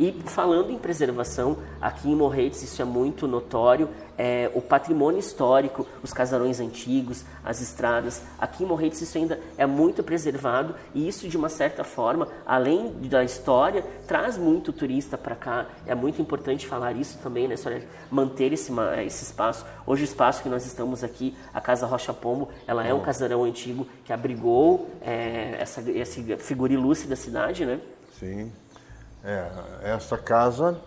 E falando em preservação, aqui em Morretes isso é muito notório, o patrimônio histórico, os casarões antigos, as estradas, aqui em Morretes isso ainda é muito preservado e isso de uma certa forma, além da história, traz muito turista para cá. É muito importante falar isso também, né, história, manter esse espaço. Hoje o espaço que nós estamos aqui, a Casa Rocha Pombo, ela é um casarão antigo que abrigou essa figura ilustre da cidade, né? Sim. Essa casa,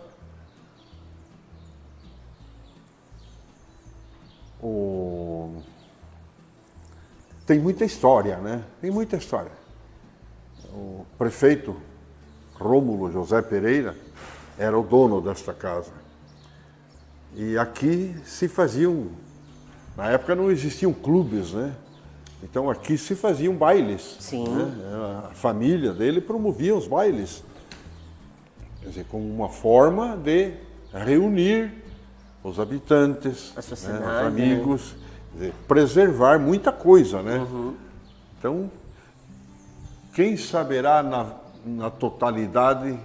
tem muita história, né? Tem muita história. O prefeito Rômulo José Pereira era o dono desta casa. E aqui se faziam, na época não existiam clubes, né? Então aqui se faziam bailes. Sim. Né? A família dele promovia os bailes. Quer dizer, como uma forma de reunir os habitantes, a sociedade, né, os amigos, quer dizer, preservar muita coisa, né? Então, quem saberá na totalidade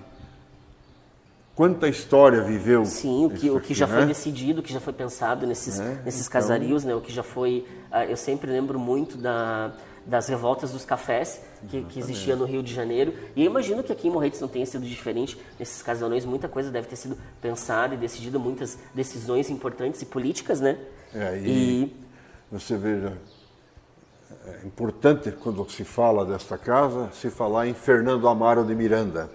quanta história viveu? Sim, o que já né? foi decidido, o que já foi pensado nesses casarios, né? O que já foi... eu sempre lembro muito das revoltas dos cafés que existia no Rio de Janeiro. E eu imagino que aqui em Morretes não tenha sido diferente. Nesses casarões, muita coisa deve ter sido pensada e decidida, muitas decisões importantes e políticas, né? E você veja, é importante quando se fala desta casa, se falar em Fernando Amaro de Miranda.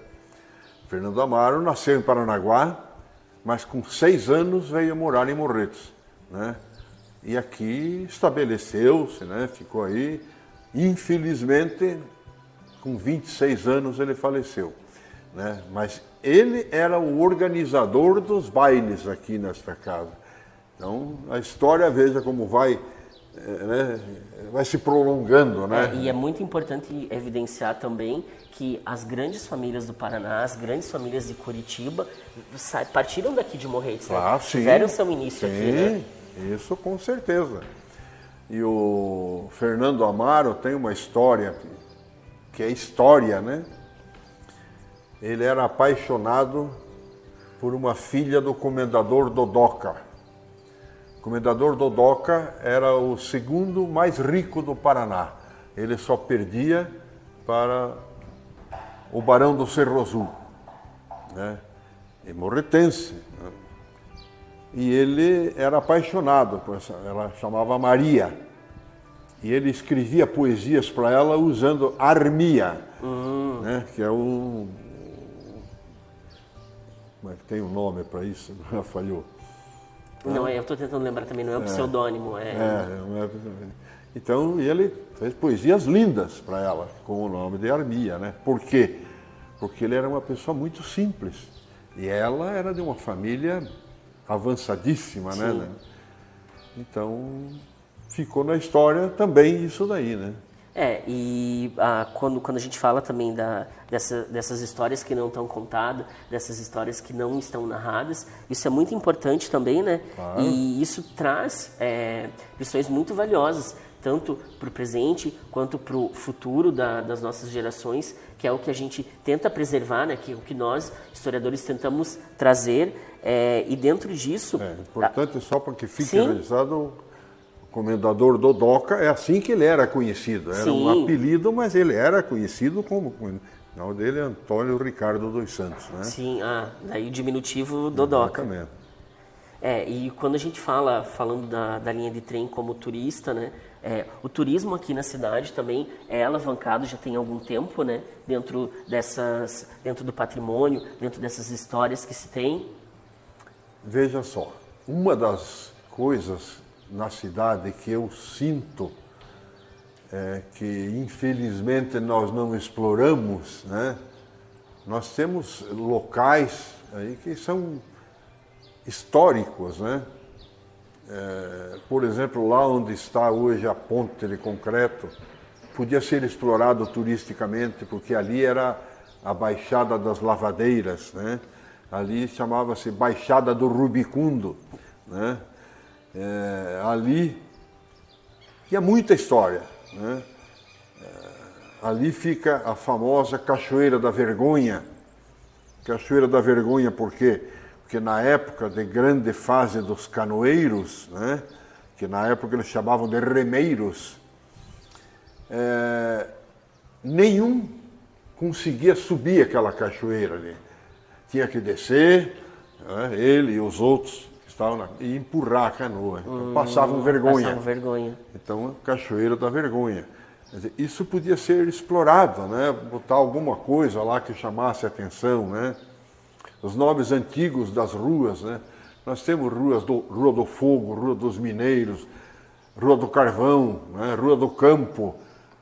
Fernando Amaro nasceu em Paranaguá, mas com 6 anos veio morar em Morretes, né? E aqui estabeleceu-se, né? Ficou aí. Infelizmente, com 26 anos ele faleceu, né? Mas ele era o organizador dos bailes aqui nesta casa. Então, a história, veja como vai, né? Vai se prolongando, né? E é muito importante evidenciar também que as grandes famílias do Paraná, as grandes famílias de Curitiba, partiram daqui de Morretes, né? Tiveram seu início aqui, né? Isso com certeza. E o Fernando Amaro tem uma história, que é história, né? Ele era apaixonado por uma filha do comendador Dodoca. O comendador Dodoca era o segundo mais rico do Paraná. Ele só perdia para o Barão do Cerro Azul, né? E morretense, né? E ele era apaixonado por ela chamava Maria. E ele escrevia poesias para ela usando armia, né? Que é como é que tem um nome para isso? Já falhou. Não, eu estou tentando lembrar também, não é um pseudônimo. Então, ele fez poesias lindas para ela, com o nome de Armia, né? Por quê? Porque ele era uma pessoa muito simples. E ela era de uma família avançadíssima, né? Então, ficou na história também isso daí, né? Quando a gente fala também dessas histórias que não estão contadas, dessas histórias que não estão narradas, isso é muito importante também, né? Claro. E isso traz lições muito valiosas, tanto para o presente quanto para o futuro das nossas gerações, que é o que a gente tenta preservar, né? Que é o que nós, historiadores, tentamos trazer. E dentro disso... É importante só para que fique registrado, o comendador Dodoca, é assim que ele era conhecido. Era um apelido, mas ele era conhecido como... O nome dele é Antônio Ricardo dos Santos, né? Sim, daí o diminutivo Dodoca. Exatamente. E quando a gente falando da linha de trem como turista, né? O turismo aqui na cidade também é alavancado já tem algum tempo, né? Dentro do patrimônio, dentro dessas histórias que se tem. Veja só, uma das coisas na cidade que eu sinto que infelizmente nós não exploramos, né? Nós temos locais aí que são históricos, né? Por exemplo, lá onde está hoje a ponte de concreto, podia ser explorado turisticamente, porque ali era a Baixada das Lavadeiras, né? Ali chamava-se Baixada do Rubicundo, né? Ali tinha muita história, né? Ali fica a famosa Cachoeira da Vergonha, Cachoeira da Vergonha, por quê? Porque na época de grande fase dos canoeiros, né, que na época eles chamavam de remeiros, nenhum conseguia subir aquela cachoeira ali. Tinha que descer, né, ele e os outros que estavam lá, e empurrar a canoa. Então, passavam vergonha. Passavam vergonha. Então, Cachoeira da Vergonha. Quer dizer, isso podia ser explorado, né? Botar alguma coisa lá que chamasse a atenção, né? Os nomes antigos das ruas, né? Nós temos Rua do Fogo, Rua dos Mineiros, Rua do Carvão, né? Rua do Campo,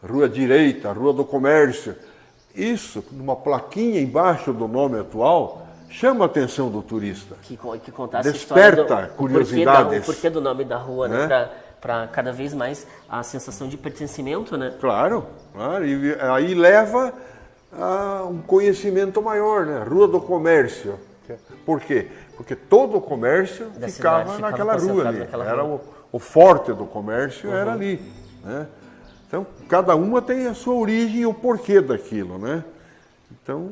Rua Direita, Rua do Comércio. Isso, numa plaquinha embaixo do nome atual, chama a atenção do turista. Que contasse Desperta a história curiosidades. O porquê do nome da rua, né? né? Para cada vez mais a sensação de pertencimento, né? Claro, claro. E aí leva a um conhecimento maior, né? Rua do Comércio. Por quê? Porque todo o comércio ficava naquela rua ali. Era o forte do comércio, era ali, né? Então, cada uma tem a sua origem e o porquê daquilo, né? Então,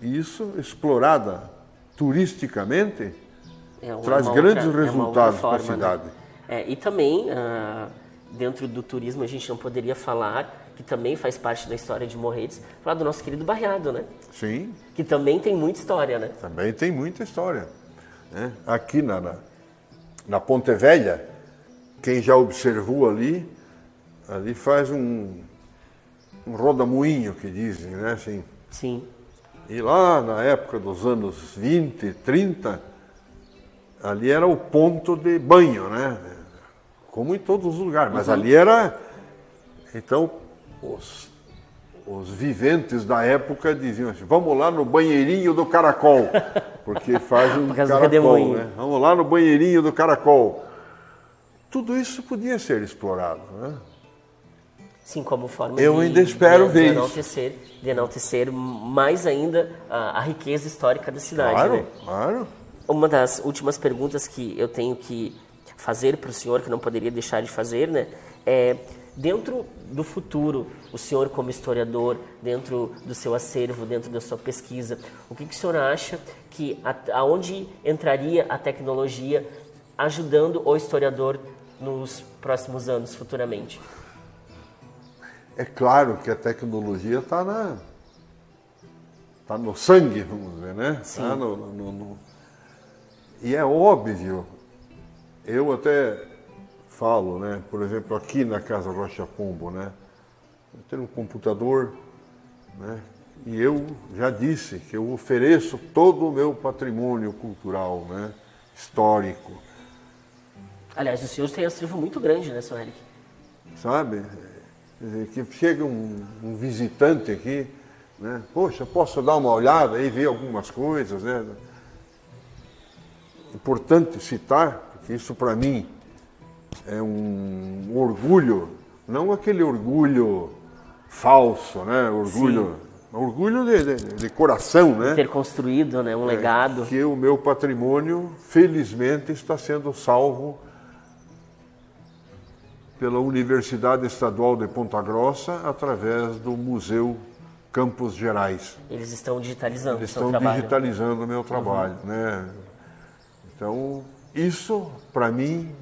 isso explorada turisticamente traz grandes resultados para a cidade. Né? E também, dentro do turismo, a gente não poderia falar, que também faz parte da história de Morretes, falar do nosso querido Barreado, né? Sim. Que também tem muita história, né? Também tem muita história. Né? Aqui na Ponte Velha, quem já observou ali faz um rodamuinho, que dizem, né? Assim. Sim. E lá na época dos anos 20, 30, ali era o ponto de banho, né? Como em todos os lugares, mas ali era... Então, os viventes da época diziam assim, vamos lá no banheirinho do caracol, porque faz um caracol, né? Vamos lá no banheirinho do caracol. Tudo isso podia ser explorado, né? Sim, como forma Eu ainda espero ver de enaltecer mais ainda a riqueza histórica da cidade. Claro, né? Claro. Uma das últimas perguntas que eu tenho que fazer para o senhor, que não poderia deixar de fazer, né, é, dentro do futuro, o senhor como historiador, dentro do seu acervo, dentro da sua pesquisa, o que o senhor acha que, aonde entraria a tecnologia ajudando o historiador nos próximos anos, futuramente? É claro que a tecnologia está no sangue, vamos dizer, né? Sim. Tá E é óbvio, eu até falo, né? Por exemplo, aqui na Casa Rocha Pombo, né? Eu tenho um computador, né? E eu já disse que eu ofereço todo o meu patrimônio cultural, né? Histórico. Aliás, o senhor tem um acervo muito grande, né, senhor Eric? Sabe? Quer dizer, que chega um visitante aqui, né? Poxa, posso dar uma olhada e ver algumas coisas, né? Importante citar, porque isso para mim é um orgulho, não aquele orgulho falso, né? Orgulho de coração, né? Ter construído, né, um legado. Que o meu patrimônio, felizmente, está sendo salvo pela Universidade Estadual de Ponta Grossa, através do Museu Campos Gerais. Eles estão digitalizando o seu Estão trabalho. digitalizando o meu trabalho, né? Então, isso, para mim,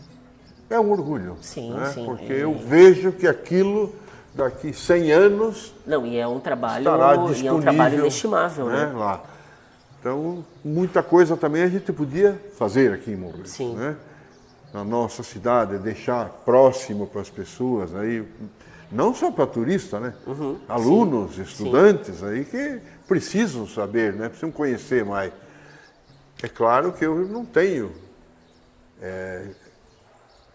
é um orgulho. Sim, né? sim. Porque eu vejo que aquilo, daqui 100 anos... Não, e é um trabalho, estará disponível, e é um trabalho inestimável, né? Lá. Então, muita coisa também a gente podia fazer aqui em Morretes, Sim. né? Na nossa cidade, deixar próximo para as pessoas, aí, não só para turista, né? Alunos, sim, estudantes aí que precisam saber, né? Precisam conhecer mais. É claro que eu não tenho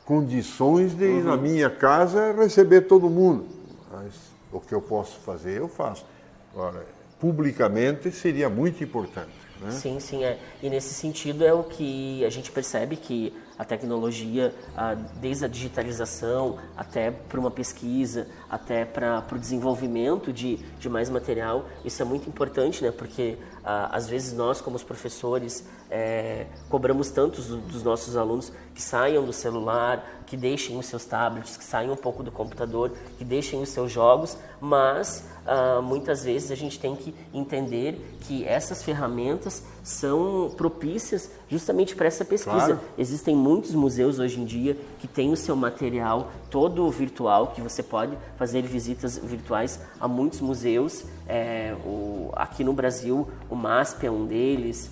condições de ir na minha casa receber todo mundo, mas o que eu posso fazer, eu faço. Agora, publicamente seria muito importante. Né? Sim, sim. E nesse sentido é o que a gente percebe que a tecnologia, desde a digitalização até para uma pesquisa, até para o desenvolvimento de mais material. Isso é muito importante, né? Porque às vezes nós, como os professores, cobramos tanto dos nossos alunos que saiam do celular, que deixem os seus tablets, que saiam um pouco do computador, que deixem os seus jogos, mas muitas vezes a gente tem que entender que essas ferramentas são propícias justamente para essa pesquisa. Claro. Existem muitos museus hoje em dia que têm o seu material todo virtual, que você pode fazer visitas virtuais a muitos museus. Aqui no Brasil, o MASP é um deles,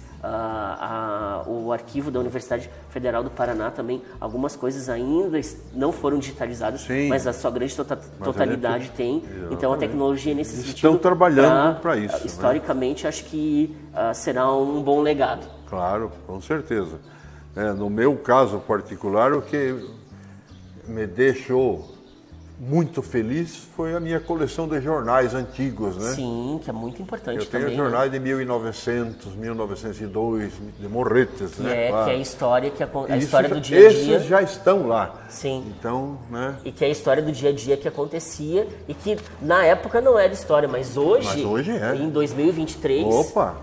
o arquivo da Universidade Federal do Paraná também, algumas coisas ainda não foram digitalizadas, Sim. mas a sua grande totalidade tem. Exatamente. Então a tecnologia nesse Eles sentido... estão trabalhando para isso. Historicamente, acho que será um bom legado. Claro, com certeza. No meu caso particular, o que me deixou muito feliz foi a minha coleção de jornais antigos, né? Sim, que é muito importante Eu tenho também. jornais de 1900, 1902, de Morretes, né? Que Claro. é a história, a Isso história do dia a dia. Esses já estão lá. Sim. Então, né? E que é a história do dia a dia que acontecia e que na época não era história, mas hoje é. em 2023, Opa.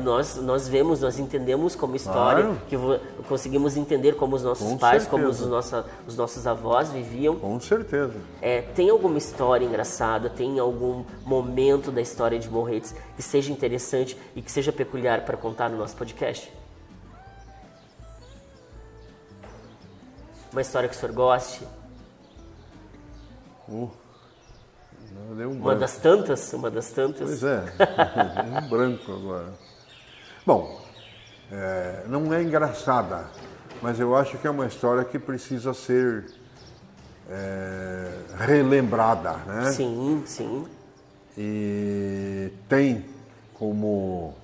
nós vemos, nós entendemos como história, Claro. que conseguimos entender como os nossos Com pais, certeza. como os nossos avós viviam. Com certeza. Tem alguma história engraçada, tem algum momento da história de Morretes que seja interessante e que seja peculiar para contar no nosso podcast? Uma história que o senhor goste? Deu um Uma branco. das tantas? Uma das tantas? Pois é, um branco agora. Bom, não é engraçada, mas eu acho que é uma história que precisa ser relembrada, né? Sim, sim. E tem como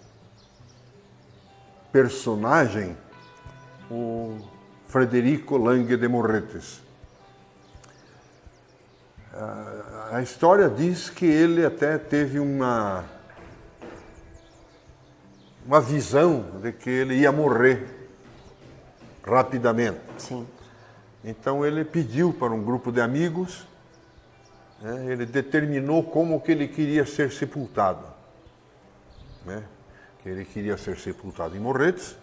personagem o Frederico Lange de Morretes. A história diz que ele até teve uma visão de que ele ia morrer rapidamente. Sim. Então ele pediu para um grupo de amigos, né, ele determinou como que ele queria ser sepultado. Né? Que ele queria ser sepultado em Morretes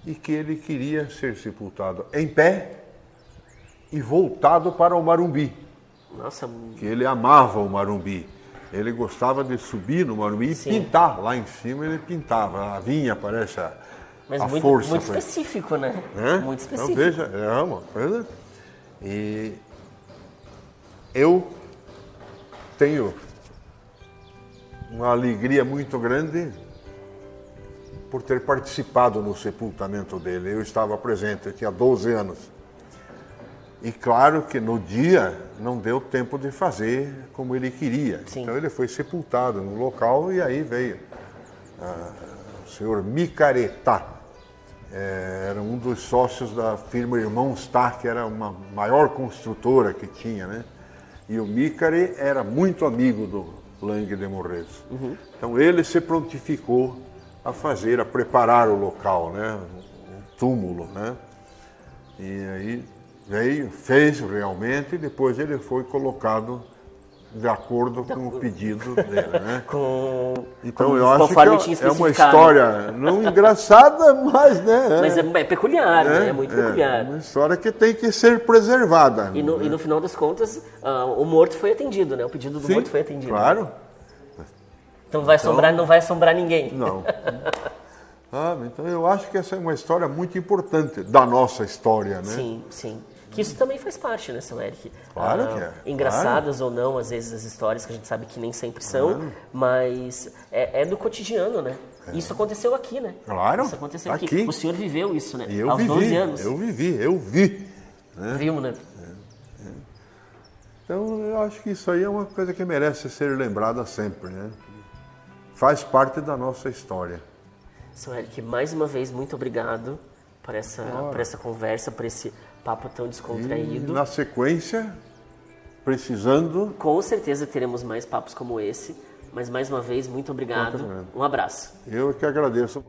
e que ele queria ser sepultado em pé e voltado para o Marumbi. Nossa, Que ele amava o Marumbi. Ele gostava de subir no Marumbi e Sim. pintar. Lá em cima ele pintava. Vinha, parece mas a muito, força. muito específico, né? Muito específico. Então, veja, é uma coisa. E eu tenho uma alegria muito grande por ter participado no sepultamento dele. Eu estava presente, eu tinha 12 anos. E claro que no dia não deu tempo de fazer como ele queria. Sim. Então ele foi sepultado no local e aí veio o senhor Micaretá. Era um dos sócios da firma Irmãos Tá, que era uma maior construtora que tinha, né? E o Micare era muito amigo do Lange de Morretes. Uhum. Então ele se prontificou a preparar o local, né? O túmulo, né? E aí veio, fez realmente, e depois ele foi colocado de acordo com o pedido dele, né? Então eu acho que é uma história não engraçada, mas, né? Mas é peculiar, né? É muito peculiar. É uma história que tem que ser preservada. E no final das contas, o morto foi atendido, né? O pedido do morto foi atendido. Claro. Então não vai assombrar ninguém. Não. Então eu acho que essa é uma história muito importante da nossa história, né? Sim, sim. Que isso também faz parte, né, São Eric? Claro que é. Engraçadas ou não, às vezes, as histórias que a gente sabe que nem sempre são, mas é do cotidiano, né? Isso aconteceu aqui, né? Claro. Isso aconteceu aqui. O senhor viveu isso, né? Eu Aos vivi, 12 anos. eu vi. Né? Viu, né? Então eu acho que isso aí é uma coisa que merece ser lembrada sempre, né? Faz parte da nossa história. São Eric, mais uma vez, muito obrigado por essa conversa, por esse papo tão descontraído. E na sequência, precisando... Com certeza teremos mais papos como esse, mas mais uma vez, muito obrigado. Um abraço. Eu que agradeço.